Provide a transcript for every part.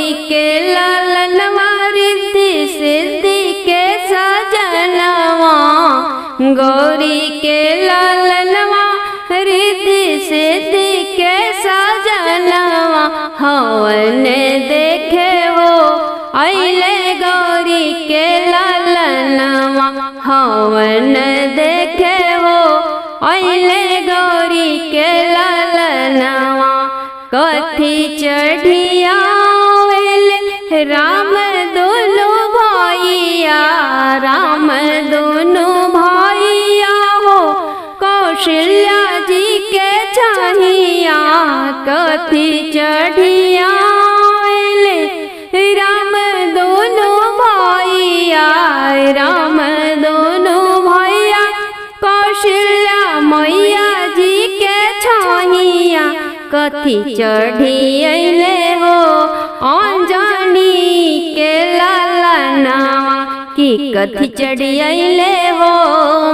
गौरी के लालनवा रिद्धि सिद्धि के सजनवा, गौरी के लालनवा रिद्धि सिद्धि के सजनवा, हवन देखे हो अइले गौरी के लालनवा, हवन देखे हो अइले गौरी के लालनवा। कथी चढ़िया राम दोनों भैया, राम दोनों भैया हो कौशल्या जी के चाहिया। कथी चढ़िया राम दोनों भैया, राम दोनों भैया कौशल्या मैया जी के चाहिया। कथी चढ़ियले हो अंजनी के लालनवा, कि कथी चढ़ियले हो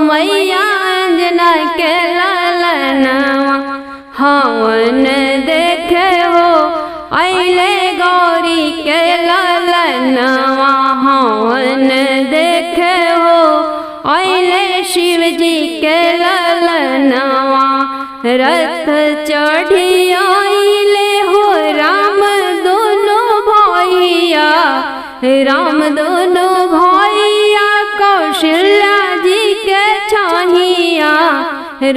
मैया अंजना के लालनवा, हवन देखे हो अइले गौरी के लालनवा, हवन देखे हो अइले शिव जी के लालनवा। रथ चढ़ी अइले हो राम दोनों भैया, राम दोनों भैया कौशल्या जी के चाहिया।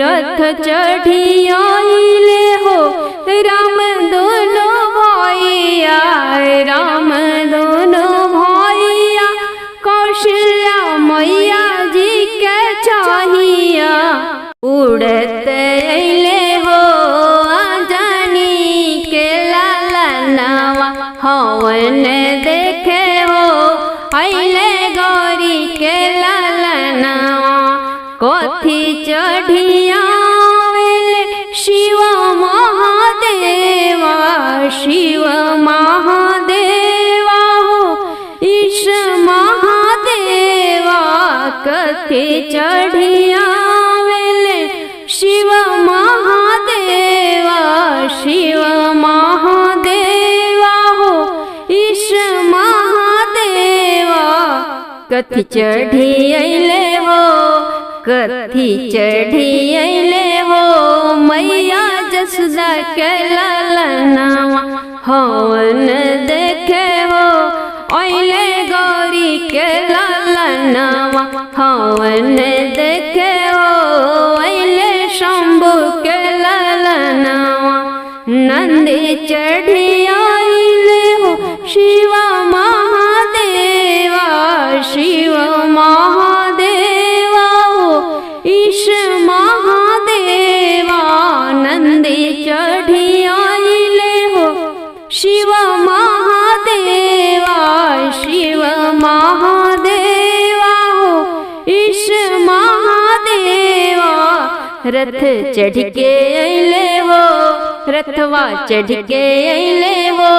रथ चढ़ी अइले हो राम दोनों भैया, राम दोनों भैया कौशल्या मैया जी के चाहिया। उड़त अइले हो अंजनी के लालनवा, हवन देखे हो अइले गौरी के लालनवा। कथी चढ़िया शिव महादेवा, शिव महादेवा हो ईश महादेवा। कथी चढ़िया शिव महादेवा, शिव महादेवा हो ईश महादेवा। कथी चढ़ियले हो, कथी चढ़ियले हो मैया जसोदा के लालनवा, हवन देखे हो अइले गौरी के लालनवा, हवन देखे हो अइले शंभु के लालनवा। नंदी चढ़ी अइले हो शिव महादेवा, शिव महादेवा हो ईश महादेवा। नंदी चढ़ी अइले हो शिव महादेवा, शिव महादेवा हो ईश महादेवा। रथ चढ़ के अइले हो, रथवा चढ़ के अइले हो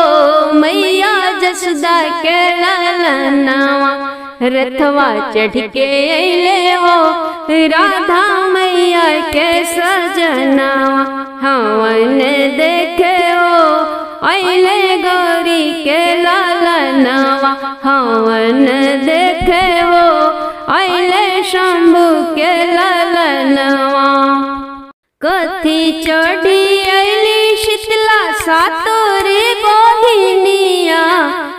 मैया जसोदा के लालनवा, रथवा चढ़ के अइले हो राधा मैया के सजनवा। हवन देखे हो अइले गौरी के लालनवा, हवन देखे हो अइले शंभु के लालनवा। कथी चढ़ी अइली शीतला सातोरे बहिनिया,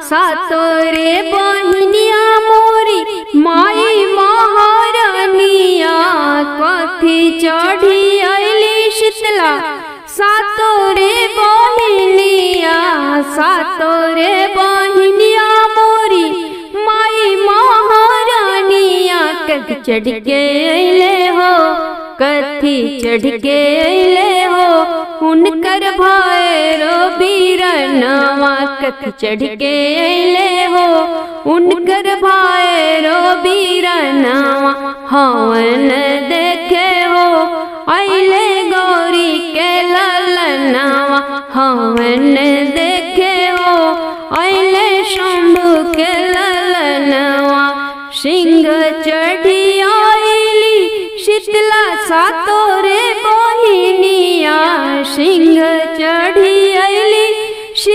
सातोरे बहिनिया मोरी माई महारानिया। कथी चढ़ी अइली शीतला सातोरे बहिनिया, सातोरे बहिनिया मोरी माई महारानिया। कथी चढ़ के अइले हो, कथी चढ़ के अइले हो उनकर भैरो बीरनवा। कथी चढ़ के अइले हो उनकर भैरो बीरनवा। हवन देखे हो अइले गौरी के लालनवा, हवन देखे हो अइले शंभु के लालनवा। सिंह चढ़ी अइली शीतला सातोरे बहिनिया, सिंह चढ़ी अइली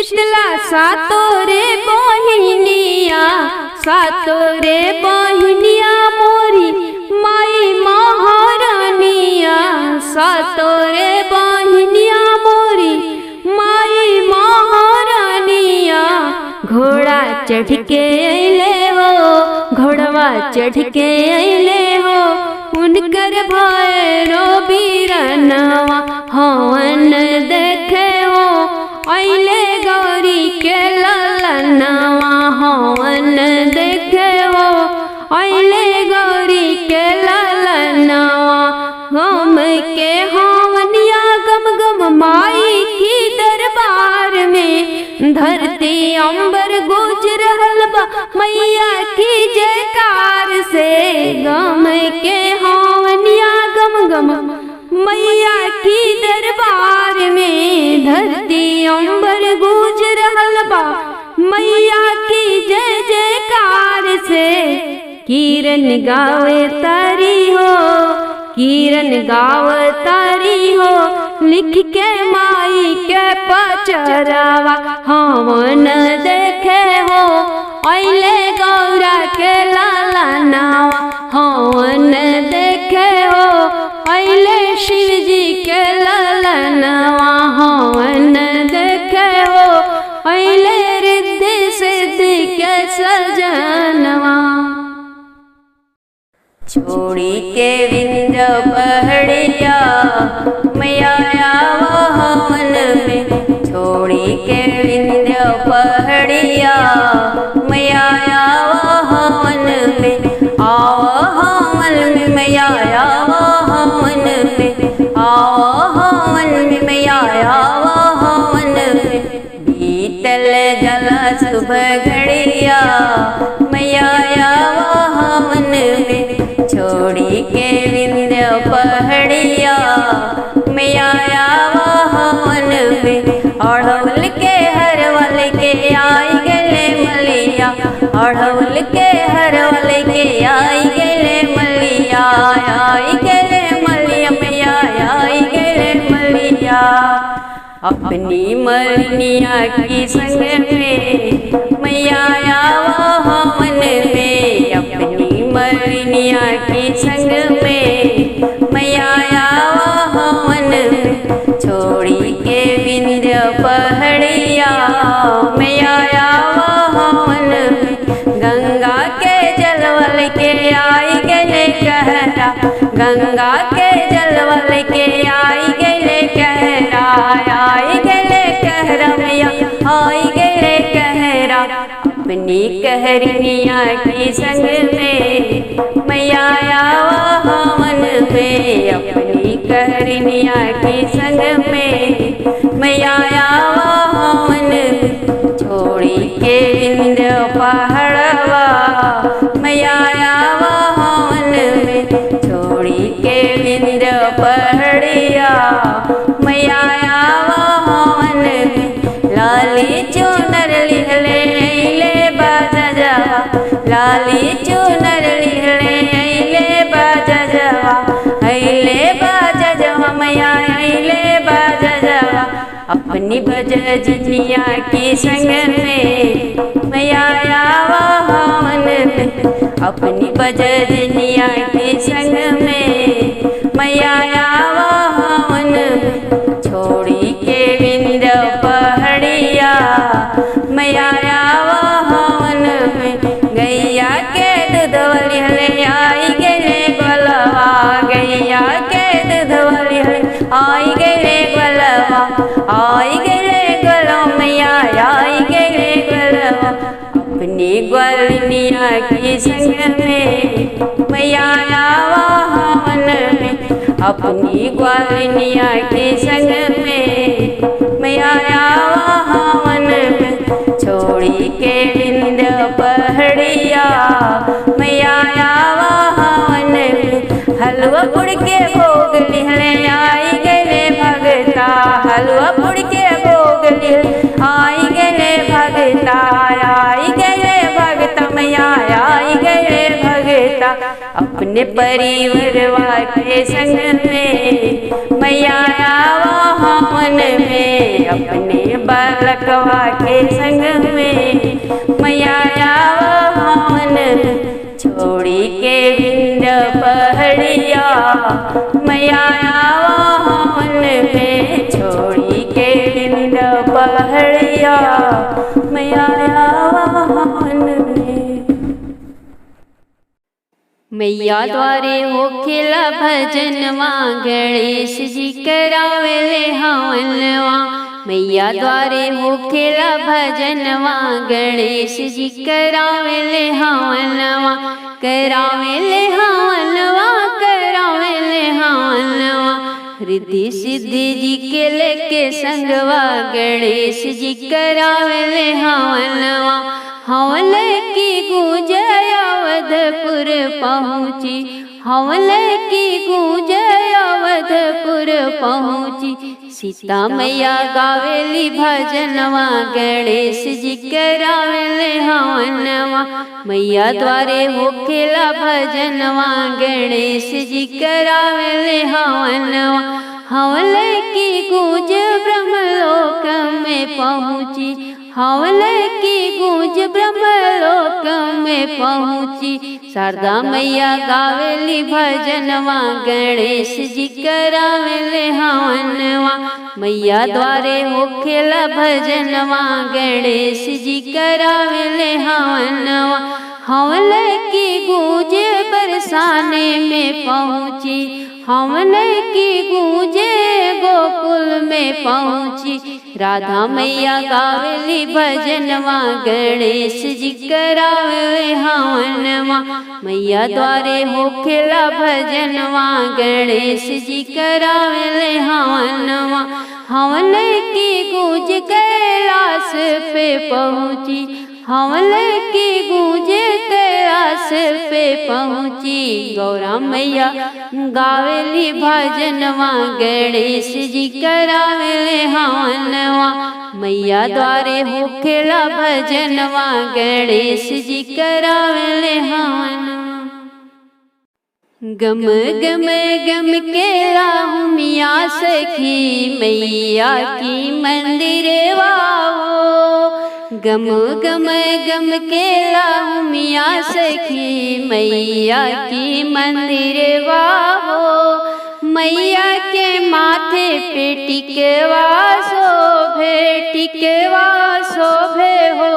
शीतला सातोरे बहिनिया, सातोरे बहिनिया मोरी माई महारानिया, सातोरे बहिनिया मोरी माई महारानिया। घोड़ा चढ़ के अइले हो, घोड़वा चढ़ के अइले हो, उनकर भैरो बीरनवा हवन देखे हो। अइले गौरी के ललनवा हवन देखे हो, अइले गौरी के ललनवा। गम के हवनिया गम गम माई की दरबार में, धरती अंबर गूंज रहल बा मैया की जयकार से। गम के हवनिया गम गम मैया की दरबार में, धरती अंबर गूंज रहल बा मैया की जय जयकार से। किरण गावे तारी हो, किरण गावे तारी हो, लिख के माई के पचरवा हवन देखे हो। अइले गौरा के ललनवा हवन देखे हो, अइले शिव जी के ललनवा हवन देखे हो, अइले रिद्धि सिद्धि के सजनवा। छोड़ी के विंध्य पहाड़िया मैया आवा हवन में, छोड़ी के विंध्य पहाड़िया मैया आवा हवन में। आवा हवन में मैया आवा हवन में, आवा हवन में मैया आवा हवन में। बीतल जला सुबह घड़िया मैया आवा हवन में, छोड़ी के विंध्य पहाड़िया मैया आवा हवन में। अड़हुल के हरवल के आई गले मलिया, अड़हुल के हरवल के आई गले मलिया, आई गले मलिया मैया आई गले मलिया। अपनी मरनिया की संग में मैया आवा हवन में, अपनी मरनिया की संग में मैया आवा हवन में। छोड़ी के विंध्य पहाड़िया मैया आवा हवन में। गंगा के जलवल के आई गले कहरा, गंगा के जलवल के आई गले कहरा, आई गले कहरा मैया आई गले कहरा। अपनी कहरनिया की संग में मैया आवा हवन में, अपनी कहरनिया की संग में मैया आवा हवन में। छोड़ी के विंध्य पहाड़वा मैया आवा हवन में, छोड़ी के विंध्य पहाड़िया मैया आवा हवन में। लाली चुनर लिहले अइले बाजवा, लाली चुनर लिहले अइले बाजवा, अइले बाजवा मैया अइले बाजवा। अपनी बजनिया की संग में मैया आवा हवन में, अपनी बजनिया की संग में मैया आवा हवन में। छोड़ी के विंध्य पहाड़िया मैया आवा हवन में। गैया के दूधवली हले आई गले गोलवा, गैया के दूधवली हले आई गले गोलवा, आई गले गोलवा मैया आई गले गोलवा। अपनी ग्वालिनिया की संग में मैया आवा हवन में, अपनी ग्वालिनिया की संग में मैया आवा हवन में। छोड़ी के विंध्य पहाड़िया मैया आवा हवन में। हलवा पुड़ के भोग लिहले आई गले भगता, हलवा पुड़ के भोग लिहले आई गले भगता, आई गले भगता मैया आई गले भगता। अपने परिवार के संग में मैया आवा हवन में, अपने बालकवा के संग में मैया आवा हवन में। छोड़ी के विंध्य पहाड़िया मैया आवा हवन में, छोड़ी के विंध्य पहाड़िया मैया आवा हवन में। मैया द्वारे होखेला भजनवा, गणेश जी करावेले हवनवा। मैया द्वारे होखेला भजनवा, गणेश जी करावेले हवनवा। करावेले हवनवा, करावेले हवनवा। रिद्धि सिद्धि जी के लेके संगवा, गणेश जी करावेले हवनवा। हवन की गूंज अवधपुर पहुँची, हवन की गूंज अवधपुर पहुँची। सीता मैया गावेली भजनवा, गणेश जी करावेले हवनवा। मैया द्वारे होखेला भजनवा, गणेश जी करावेले हवनवा। हवन की गूंज ब्रह्मलोक में पहुँची, हवन की गूंज ब्रह्मलोक में पहुँची। शारदा मैया गावेली भजनवा, गणेश जी करावेले हवनवा। मैया द्वारे होखेला भजनवा, गणेश जी करावेले हवनवा। हवन की गूंज बरसाने में पहुँची, हवन की गूंज गोकुल में पहुँची। राधा मैया गावेली भजनवा, गणेश जी करावेले हवनवा। मैया द्वारे होखेला भजनवा, गणेश जी करावेले हवनवा। हवन की गूंज कैलाश पे पहुँची, हवन की गूंज कैलाश पे पहुँची। गौरा मैया गावेली भजनवा, गणेश जी करावेले हवनवा। मैया द्वारे होखेला भजनवा, गणेश जी करावेले हवनवा। गम गम गम केला मिया सखी, मैया की मंदिरवा हो। गम गम गम केला मिया सखी, मैया की मंदिरवा हो। मैया के माथे पे टिकवा शोभे, टिकवा शोभे हो,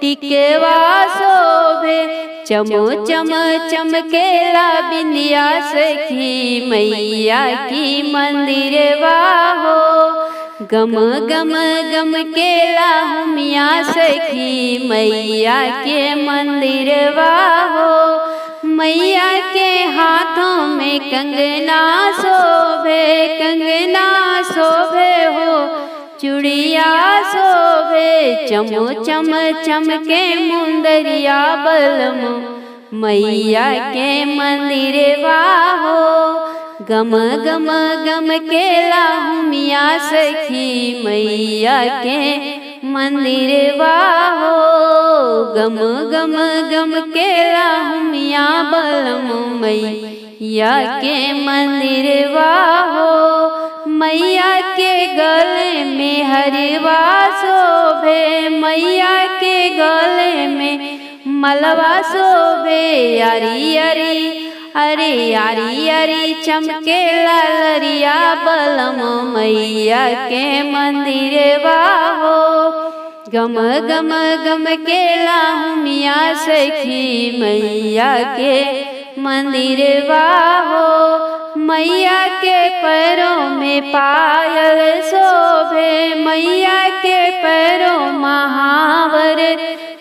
टिकवा शोभे। चमो चम चमकेला बिंदिया सखी, मैया की मंदिरवा हो। गम गम गम केला मिया सखी, मैया के मंदिरवा हो। मैया के हाथों में कंगना शोभे, कंगना शोभे हो, चूड़िया शोभे। चमो चम चमके मुंदरिया बलमो, मैया के मंदिरवा हो। गम गम गम केला मिया सखी, मैया के मंदिरवा हो। गम गम गम केला मिया बलमो, मैया के मंदिरवा हो। मैया के गले में हरवा शोभे, मैया के गले में मलवा शोभे। यारी यारी अरे यारी यारी चमकेला लरिया बलमो, मैया के मंदिरवा हो। गम गम गम केला मिया सखी, मैया के मंदिरवा हो। मैया के पैरों में पायल शोभे, मैया के पैरों महावर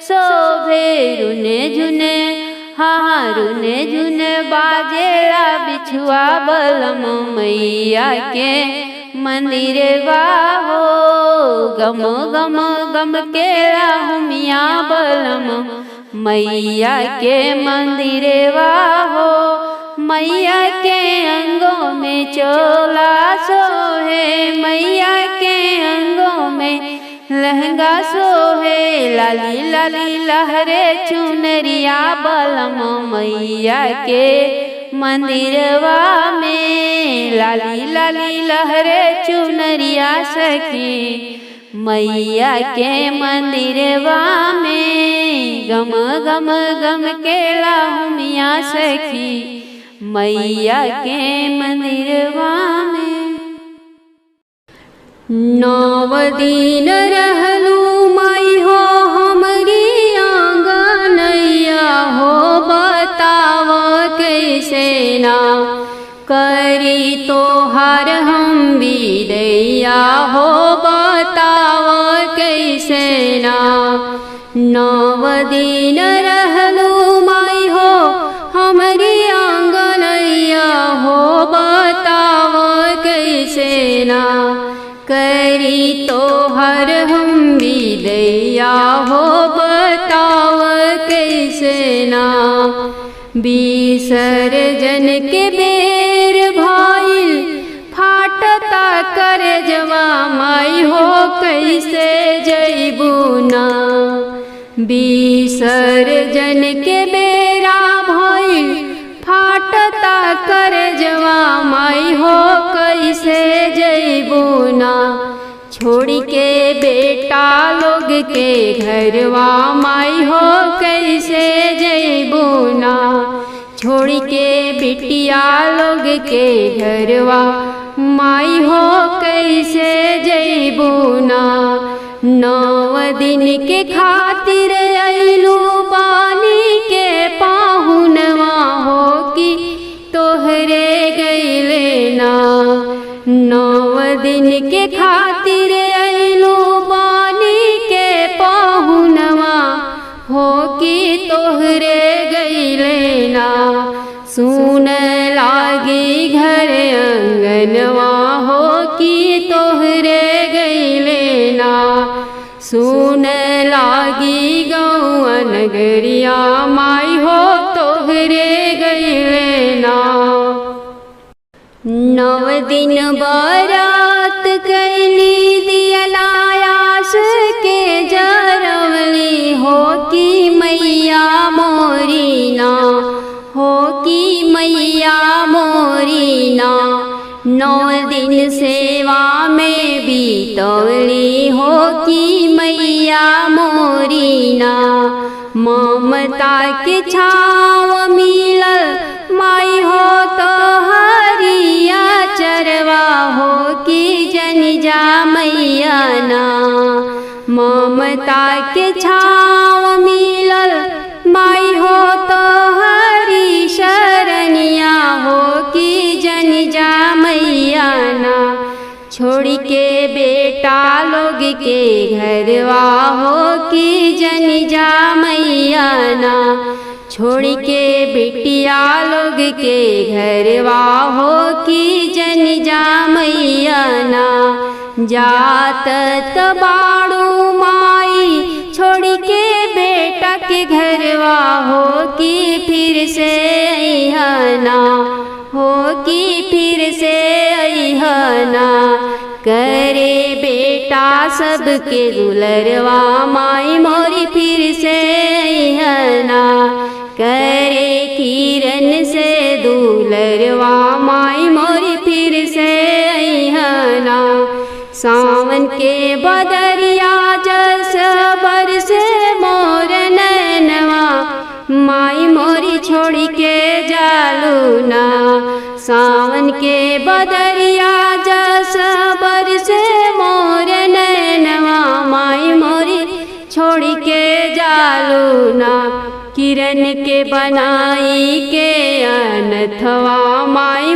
शोभे। रुने झुने हाँ रुने झुने बाजेला बिछुआ बलमो, मैया के मंदिरवा हो। गम गम गम केला मिया बलमो, मैया के मंदिरवा हो। मैया के अंगों में चोला सोहे, मैया के अंगों में लहंगा सोहे लाली लाली लहरे चुनरिया बलम मैया के मंदिरवा में। लाली लाली लहरे चुनरिया सखी मैया के मंदिरवा में। गम गम गम के लाहुमिया सखी मैया के मंदिरवा में। 9 दिन रहलू माई हो हमरी आंगनैया हो। बताव कैसे ना करी तोहार हम बिदैया हो। बताव कैसे ना 9 दिन रहलू माई हो हमरी आंगनैया हो। बताव कैसे ना करी तोहर हम बिदैया हो। बताव कैसे ना विसर्जन के बेर भाईल फाटता करजवा माई हो। कैसे जइबू ना विसर्जन के बेरा भइल फाटता करजवा माई हो। कैसे जइबू ना छोड़ी के बेटा लोग के घरवा माई हो। कैसे जइबू ना छोड़ी के बिटिया लोग के घरवा माई हो। कैसे जइबू ना 9 दिन के खातिर अइलू बानी के पाहुनवा हो कि तोहरे गइले ना। 9 दिन के खातिर अइलू बानी के पाहुनवा हो कि तोहरे गइले ना। सुन लागी घर अंगनवा हो कि तोहरे गइले ना। सुन लागी गौआ नगरिया माई हो तोहरे गइले ना। 9 दिन बारात कैली दियलायास के जरवली हो कि मैया मोरी ना। हो कि मैया मोरी ना 9 दिन सेवा में बीतवली हो कि मैया मोरी ना। ममता के छाव मिलल माई हो तो हरिया चरवा हो कि जन जा मैया ना। ममता के छाव मिलल माई हो तो हरी शरणिया हो कि जन जा मैया ना। छोड़ी के बेटा लोग के घरवा हो कि जन जा मैया ना। छोड़ी के बिटिया लोग के घरवा हो कि जन जा मैया ना। जात तबाड़ू माई छोड़ी के बेटा के घरवा हो कि फिर से अइहना। हो कि फिर से अइहना करे बेटा सबके दुलरवा माई मोरी फिर से अइहना। करे किरण से दुलरवा माई मोरी फिर से अइहना। सावन के बदरिया जस बरसे मोर नैनवा माई मोरी छोड़ी के जालू ना। सावन के बदरिया जस बरसे मोर नैनवा माई मोरी छोड़ी के जालू ना। किरण के बनाई के अनथवा माई